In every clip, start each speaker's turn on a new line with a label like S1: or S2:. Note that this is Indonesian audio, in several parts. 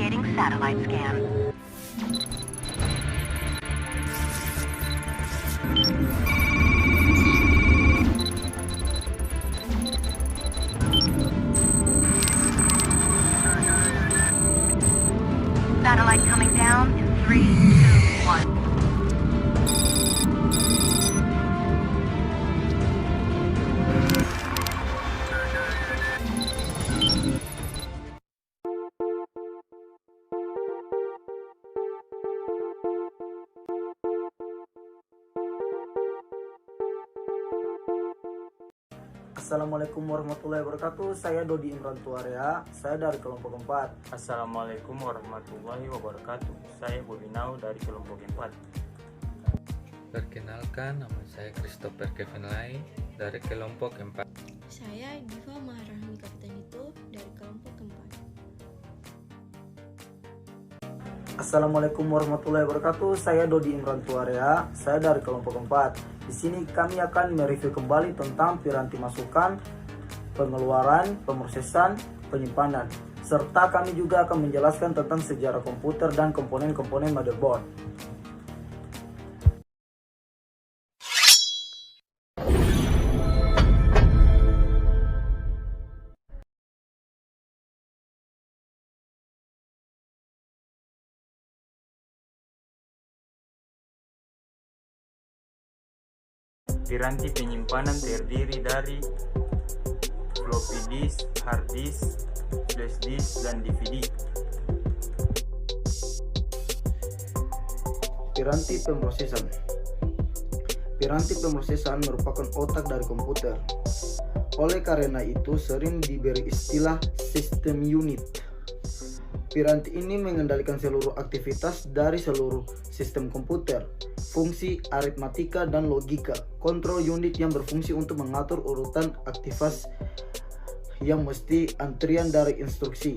S1: Initiating satellite scan. Satellite coming down in 3, 2, 1.
S2: Assalamualaikum warahmatullahi wabarakatuh. Saya Dodi Imran Tuarea. Saya dari kelompok 4.
S3: Assalamualaikum warahmatullahi wabarakatuh. Saya Bobinau dari kelompok 4.
S4: Perkenalkan, nama saya Christopher Kevin Lai dari kelompok 4.
S5: Saya Diva Maharahmi Kapten itu dari kelompok 4.
S2: Assalamualaikum warahmatullahi wabarakatuh. Saya Dodi Imran Tuarea. Saya dari kelompok 4. Di sini kami akan mereview kembali tentang piranti masukan, pengeluaran, pemrosesan, penyimpanan, serta kami juga akan menjelaskan tentang sejarah komputer dan komponen-komponen motherboard.
S3: Piranti penyimpanan terdiri dari floppy disk, hard disk, flash disk, dan DVD.
S2: Piranti pemrosesan. Piranti pemrosesan merupakan otak dari komputer. Oleh karena itu sering diberi istilah sistem unit. Piranti ini mengendalikan seluruh aktivitas dari seluruh sistem komputer, fungsi aritmatika dan logika. Kontrol unit yang berfungsi untuk mengatur urutan aktivitas yang mesti antrian dari instruksi.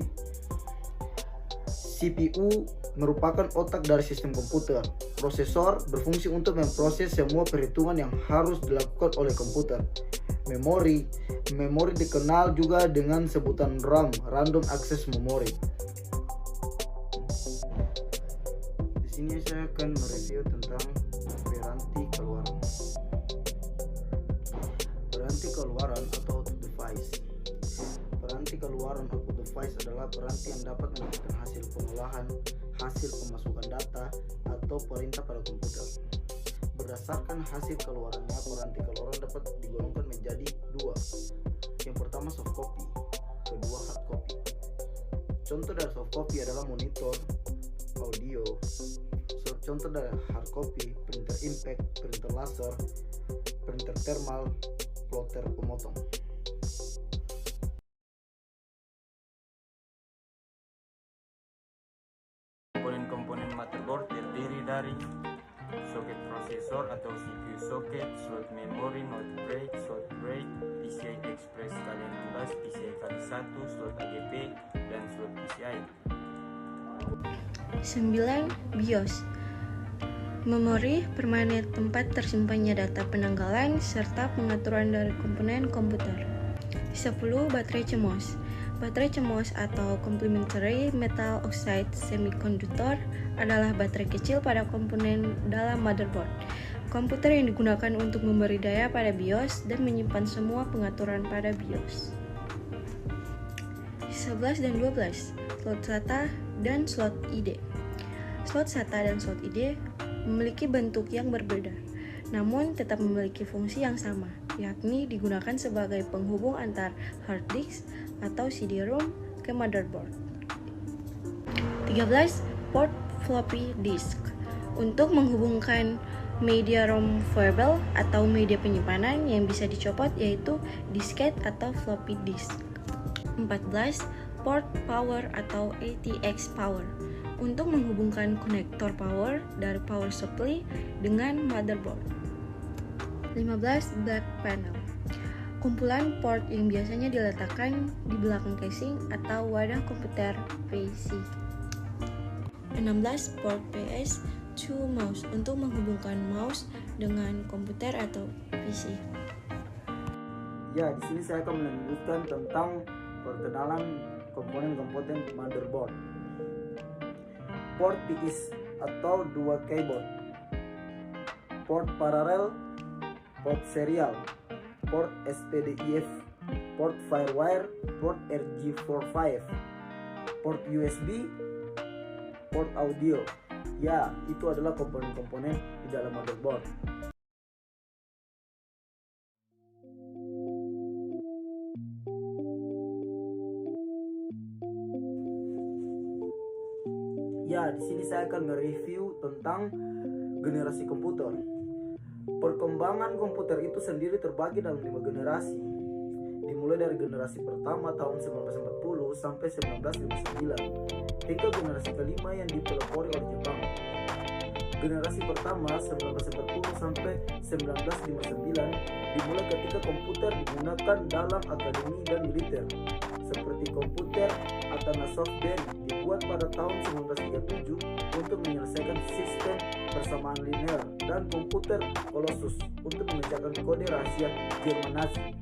S2: CPU merupakan otak dari sistem komputer. Prosesor berfungsi untuk memproses semua perhitungan yang harus dilakukan oleh komputer. Memori dikenal juga dengan sebutan RAM, Random Access Memory. Di sini saya akan mereview tentang piranti keluaran. Piranti keluaran atau output device. Piranti keluaran output device adalah piranti yang dapat menentukan hasil pengolahan, hasil pemasukan data, atau perintah pada komputer. Berdasarkan hasil keluarannya, piranti keluaran dapat digolongkan menjadi dua. Yang pertama soft copy, kedua hard copy. Contoh dari soft copy adalah monitor, audio. Contoh dari hard copy, printer impact, printer laser, printer thermal, plotter pemotong.
S3: Komponen-komponen motherboard terdiri dari soket prosesor atau CPU socket, slot memory, not break, slot break, PCI Express x16, PCI x1, slot AGP, dan slot PCI.
S5: 9. BIOS. Memori permanen tempat tersimpannya data penanggalan serta pengaturan dari komponen komputer. 10. Baterai CMOS. Baterai CMOS atau Complementary Metal Oxide Semiconductor adalah baterai kecil pada komponen dalam motherboard. Komputer yang digunakan untuk memberi daya pada BIOS dan menyimpan semua pengaturan pada BIOS. 11 dan 12. Slot SATA dan slot ID. Slot SATA dan slot ID memiliki bentuk yang berbeda, namun tetap memiliki fungsi yang sama, yakni digunakan sebagai penghubung antar hard disk atau CD-ROM ke motherboard. 13. Port floppy disk. Untuk menghubungkan media ROM variable atau media penyimpanan yang bisa dicopot, yaitu disket atau floppy disk. 14. Port power atau ATX power. Untuk menghubungkan konektor power dari power supply dengan motherboard. 15. Back panel. Kumpulan port yang biasanya diletakkan di belakang casing atau wadah komputer PC. 16. Port PS2 mouse untuk menghubungkan mouse dengan komputer atau PC.
S2: Ya, di sini saya akan melanjutkan tentang perkenalan komponen-komponen motherboard. port PIS atau 2 keyboard, port paralel, port serial, port SPDIF, port Firewire, port RJ45, port USB, port audio. Ya, itu adalah komponen-komponen di dalam motherboard. Ya, di sini saya akan mereview tentang generasi komputer. Perkembangan komputer itu sendiri terbagi dalam 5 generasi. Dimulai dari generasi pertama tahun 1940 sampai 1959 hingga generasi kelima yang dipelopori oleh Jepang. Generasi pertama 1940 sampai 1959 dimulai ketika komputer digunakan dalam akademi dan militer, seperti komputer Atana Software dibuat pada tahun 1937 untuk menyelesaikan sistem persamaan linear, dan komputer Colossus untuk memecahkan kode rahasia Jerman Nazi.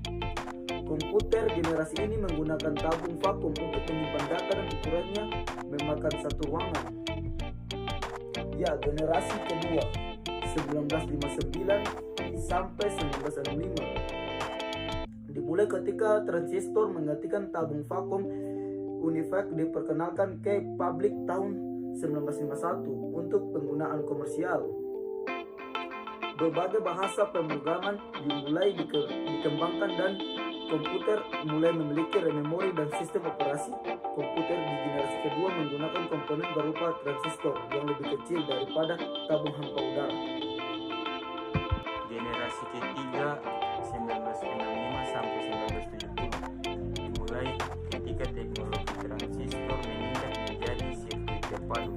S2: Komputer generasi ini menggunakan tabung vakum untuk menyimpan data dan ukurannya memakan satu ruangan. Ya, generasi kedua 1959 sampai 1965 dimulai ketika transistor menggantikan tabung vakum. UNIVAC diperkenalkan ke publik tahun 1951 untuk penggunaan komersial. Berbagai bahasa pemrograman dimulai dikembangkan dan komputer mulai memiliki memori dan sistem operasi. Komputer di generasi kedua menggunakan komponen berupa transistor yang lebih kecil daripada tabung hampa udara.
S3: Generasi ketiga 1965 sampai 1970 dimulai ketika teknologi transistor meningkat menjadi sirkuit terpadu.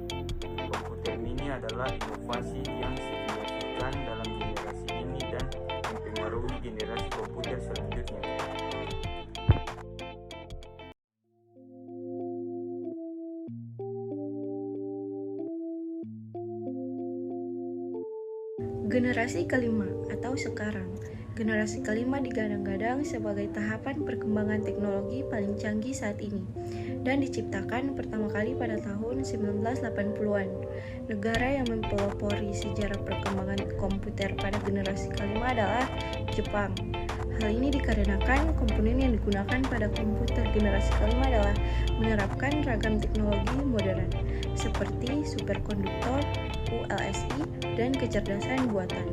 S3: Komputer mini adalah inovasi yang signifikan dalam generasi ini dan mempengaruhi generasi komputer selanjutnya.
S5: Generasi kelima atau sekarang. Generasi kelima digadang-gadang sebagai tahapan perkembangan teknologi paling canggih saat ini dan diciptakan pertama kali pada tahun 1980-an. Negara yang mempelopori sejarah perkembangan komputer pada generasi kelima adalah Jepang. Hal ini dikarenakan komponen yang digunakan pada komputer generasi kelima adalah menerapkan ragam teknologi modern seperti superkonduktor, ULSI, dan kecerdasan buatan.